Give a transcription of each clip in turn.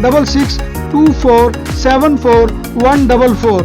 6624741144।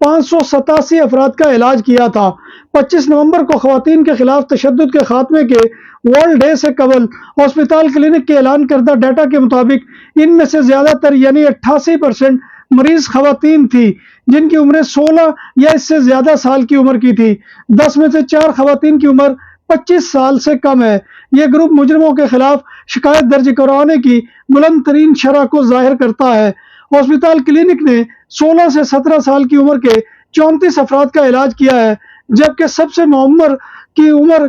587 افراد کا علاج کیا تھا۔ 25 نومبر کو خواتین کے خلاف تشدد کے خاتمے کے ورلڈ ڈے سے قبل ہسپتال کلینک کے اعلان کردہ ڈیٹا کے مطابق ان میں سے زیادہ تر یعنی 88% مریض خواتین تھی جن کی عمریں 16 یا اس سے زیادہ سال کی عمر کی تھی۔ 10 میں سے 4 خواتین کی عمر 25 سال سے کم ہے۔ یہ گروپ مجرموں کے خلاف شکایت درج کروانے کی بلند ترین شرح کو ظاہر کرتا ہے۔ ہسپتال کلینک نے 16 سے 17 سال کی عمر کے 34 افراد کا علاج کیا ہے، جبکہ سب سے معمر کی عمر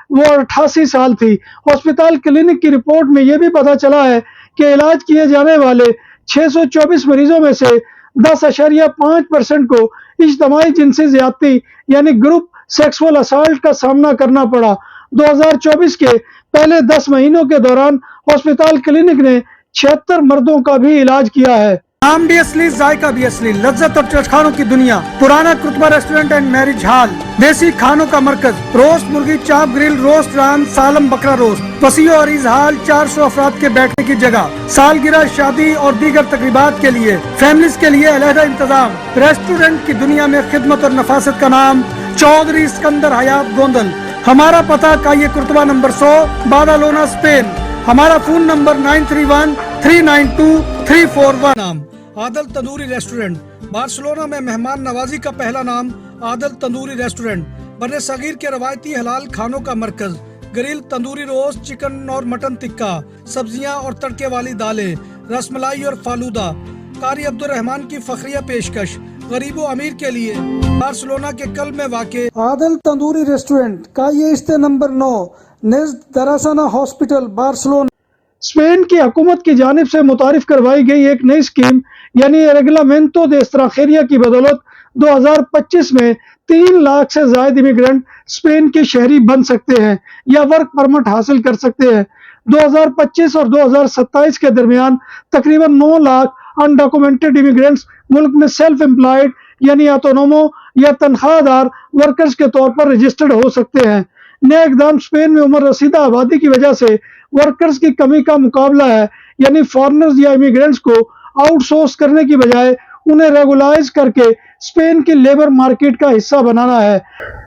وہ 88 سال تھی۔ ہسپتال کلینک کی رپورٹ میں یہ بھی پتہ چلا ہے کہ علاج کیے جانے والے 624 مریضوں میں سے 10.5% کو اجتماعی جنسی زیادتی یعنی گروپ سیکسول اسالٹ کا سامنا کرنا پڑا۔ 2024 کے پہلے 10 مہینوں کے دوران ہسپتال کلینک نے 76 مردوں کا بھی علاج کیا ہے۔ نام بھی اصلی، ذائقہ بھی اصلی، لذت اور چٹخانوں کی دنیا، پرانا کرتبہ ریسٹورنٹ اینڈ میرج ہال، دیسی کھانوں کا مرکز، روسٹ مرغی، چاپ گرل، روسٹ ران، سالم بکرا روسٹ، وسیع و عریض ہال، 400 افراد کے بیٹھنے کی جگہ، سالگرہ، شادی اور دیگر تقریبات کے لیے، فیملیز کے لیے علیحدہ انتظام۔ ریسٹورنٹ کی دنیا میں خدمت اور نفاست کا نام چودھری اسکندر حیات گوندل۔ ہمارا پتہ کائیے کرتبہ نمبر 100، بادالونا، اسپین۔ ہمارا فون نمبر 9313923341۔ نام عادل تندوری ریسٹورنٹ، بارسلونا میں مہمان نوازی کا پہلا نام عادل تندوری ریسٹورنٹ، بر صغیر کے روایتی حلال کھانوں کا مرکز، گرل، تندوری روسٹ، چکن اور مٹن ٹکا، سبزیاں اور تڑکے والی دالیں، رس ملائی اور فالودہ۔ قاری عبدالرحمان کی فخریہ پیشکش غریب و امیر کے لیے، بارسلونا کے قلب میں واقع عادل تندوری ریسٹورنٹ، کائیے استے نمبر 9، نزد دراسانہ ہاسپٹل، بارسلونا۔ اسپین کی حکومت کی جانب سے متعارف کروائی گئی ایک نئی اسکیم یعنی ریگلامنٹو دے ایکسترانجیریا کی بدولت 2025 میں 3 لاکھ سے زائد امیگرنٹ اسپین کے شہری بن سکتے ہیں یا ورک پرمٹ حاصل کر سکتے ہیں۔ 2025 اور 2027 کے درمیان تقریباً 9 لاکھ انڈاکومنٹڈ امیگرنٹس ملک میں سیلف امپلائڈ یعنی آٹونومو یا تنخواہ دار ورکرز کے طور پر رجسٹرڈ ہو سکتے ہیں۔ نیا اقدام اسپین میں عمر رسیدہ آبادی کی وجہ سے ورکرز کی کمی کا مقابلہ ہے، یعنی فارنرز یا امیگرنٹس کو آؤٹ سورس کرنے کی بجائے انہیں ریگولائز کر کے اسپین کی لیبر مارکیٹ کا حصہ بنانا ہے۔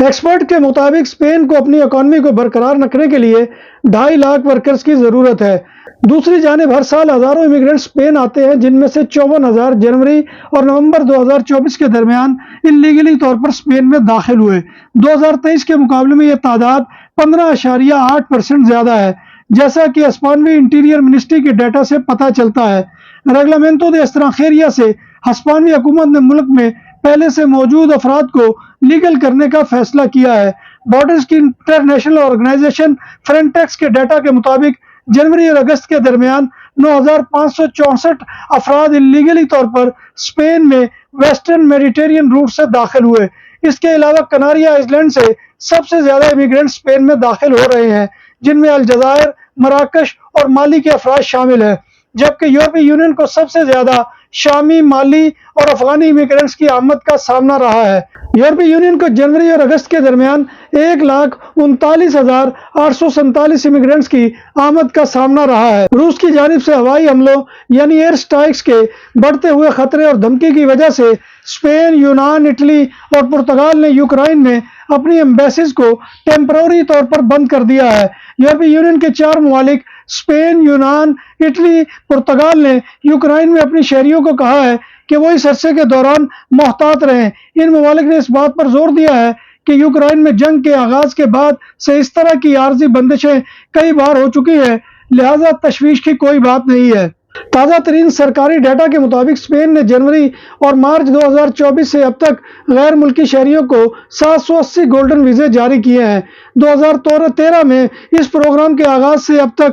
ایکسپرٹ کے مطابق اسپین کو اپنی اکانومی کو برقرار رکھنے کے لیے 2.5 لاکھ ورکرز کی ضرورت ہے۔ دوسری جانب ہر سال ہزاروں امیگرنٹس اسپین آتے ہیں، جن میں سے 54,000 جنوری اور نومبر 2024 کے درمیان انلیگلی طور پر اسپین میں داخل ہوئے۔ 2023 کے مقابلے میں یہ تعداد 15.8% زیادہ ہے، جیسا کہ ہسپانوی انٹیریئر منسٹری کے ڈیٹا سے پتہ چلتا ہے۔ ریگلامنٹو دے ایکسترانجیریا سے ہسپانوی حکومت نے ملک میں پہلے سے موجود افراد کو لیگل کرنے کا فیصلہ کیا ہے۔ بارڈرز کی انٹرنیشنل آرگنائزیشن فرنٹیکس کے ڈیٹا کے مطابق جنوری اور اگست کے درمیان 9,564 افراد انلیگلی طور پر اسپین میں ویسٹرن میڈیٹرینین روٹ سے داخل ہوئے۔ اس کے علاوہ کناری آئیز لینڈ سے سب سے زیادہ امیگرنٹ اسپین میں داخل ہو رہے ہیں، جن میں الجزائر، مراکش اور مالی کے افراد شامل ہیں، جبکہ یورپی یونین کو سب سے زیادہ شامی، مالی اور افغانی امیگرنٹس کی آمد کا سامنا رہا ہے۔ یورپی یونین کو جنوری اور اگست کے درمیان 1,39,847 امیگرنٹس کی آمد کا سامنا رہا ہے۔ روس کی جانب سے ہوائی حملوں یعنی ایئر اسٹرائکس کے بڑھتے ہوئے خطرے اور دھمکی کی وجہ سے اسپین، یونان، اٹلی اور پرتگال نے یوکرائن میں اپنی ایمبیسیز کو ٹیمپرری طور پر بند کر دیا ہے۔ یورپی یونین کے 4 ممالک اسپین، یونان، اٹلی، پرتگال نے یوکرائن میں اپنی شہریوں کو کہا ہے کہ وہ اس عرصے کے دوران محتاط رہیں۔ ان ممالک نے اس بات پر زور دیا ہے کہ یوکرائن میں جنگ کے آغاز کے بعد سے اس طرح کی عارضی بندشیں کئی بار ہو چکی ہیں، لہذا تشویش کی کوئی بات نہیں ہے۔ تازہ ترین سرکاری ڈیٹا کے مطابق اسپین نے جنوری اور مارچ 2024 سے اب تک غیر ملکی شہریوں کو 780 گولڈن ویزے جاری کیے ہیں۔ 2013 میں اس پروگرام کے آغاز سے اب تک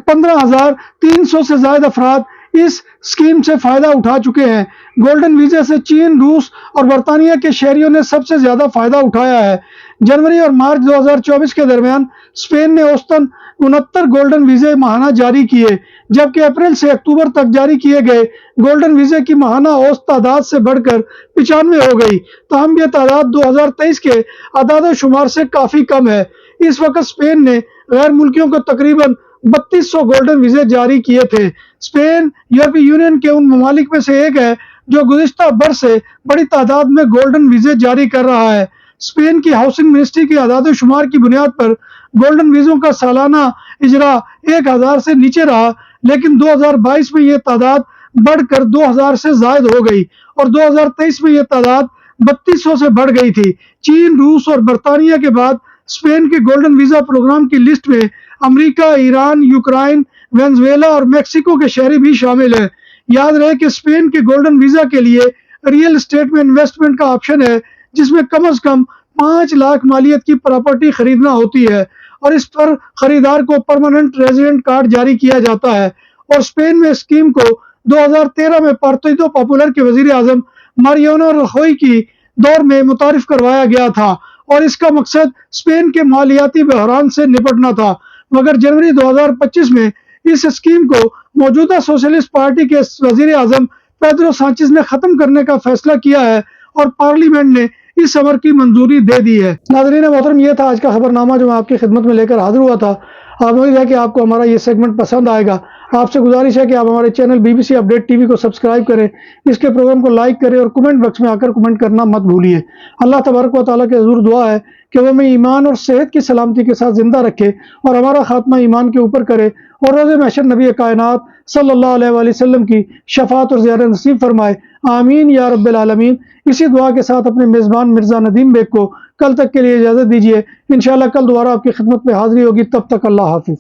15,300 سے زائد افراد اس اسکیم سے فائدہ اٹھا چکے ہیں۔ گولڈن ویزے سے چین، روس اور برطانیہ کے شہریوں نے سب سے زیادہ فائدہ اٹھایا ہے۔ جنوری اور مارچ 2024 کے درمیان اسپین نے اوسطاً 69 گولڈن ویزے ماہانہ جاری کیے، جبکہ اپریل سے اکتوبر تک جاری کیے گئے گولڈن ویزے کی ماہانہ اوسط تعداد سے بڑھ کر 95 ہو گئی۔ تاہم یہ تعداد 2023 کے اعداد و شمار سے کافی کم ہے۔ اس وقت اسپین نے غیر ملکیوں کو تقریباً 3200 گولڈن ویزے جاری کیے تھے۔ اسپین یورپی یونین کے ان ممالک میں سے ایک ہے جو گزشتہ برس سے بڑی تعداد میں گولڈن ویزے جاری کر رہا ہے۔ اسپین کی ہاؤسنگ منسٹری کے اعداد و شمار کی بنیاد پر گولڈن ویزوں کا سالانہ اجرا 1000 سے نیچے رہا، لیکن 2022 میں یہ تعداد بڑھ کر 2000 سے زائد ہو گئی اور 2023 میں یہ تعداد 3200 سے بڑھ گئی تھی۔ چین، روس اور برطانیہ کے بعد اسپین کے گولڈن ویزا پروگرام کی لسٹ میں امریکہ، ایران، یوکرائن، وینزویلا اور میکسیکو کے شہری بھی شامل ہیں۔ یاد رہے کہ اسپین کے گولڈن ویزا کے لیے ریئل اسٹیٹ میں انویسٹمنٹ کا آپشن ہے، جس میں کم از کم 5 لاکھ مالیت کی پراپرٹی خریدنا ہوتی ہے اور اس پر خریدار کو پرماننٹ ریزیڈنٹ کارڈ جاری کیا جاتا ہے۔ اور اسپین میں اسکیم کو 2013 میں پارتیدو پاپولر کے وزیر اعظم ماریانو رخوئی کی دور میں متعارف کروایا گیا تھا اور اس کا مقصد اسپین کے مالیاتی بحران سے نپٹنا تھا، مگر جنوری 2025 میں اس اسکیم کو موجودہ سوشلسٹ پارٹی کے وزیر اعظم پیدرو سانچیز نے ختم کرنے کا فیصلہ کیا ہے اور پارلیمنٹ نے اس امر کی منظوری دے دی ہے۔ ناظرین محترم، یہ تھا آج کا خبر نامہ جو میں آپ کی خدمت میں لے کر حاضر ہوا تھا۔ امید ہے کہ آپ کو ہمارا یہ سیگمنٹ پسند آئے گا۔ آپ سے گزارش ہے کہ آپ ہمارے چینل BBC اپڈیٹ TV کو سبسکرائب کریں، اس کے پروگرام کو لائک کریں اور کمنٹ باکس میں آ کر کمنٹ کرنا مت بھولیے۔ اللہ تبارک و تعالیٰ کے حضور دعا ہے کہ وہ ہمیں ایمان اور صحت کی سلامتی کے ساتھ زندہ رکھے اور ہمارا خاتمہ ایمان کے اوپر کرے اور روز محشر نبی کائنات صلی اللہ علیہ وآلہ وسلم کی شفاعت اور زیارت نصیب فرمائے۔ آمین یا رب العالمین۔ اسی دعا کے ساتھ اپنے میزبان مرزا ندیم بیگ کو کل تک کے لیے اجازت دیجیے۔ انشاءاللہ کل دوبارہ آپ کی خدمت میں حاضری ہوگی، تب تک اللہ حافظ۔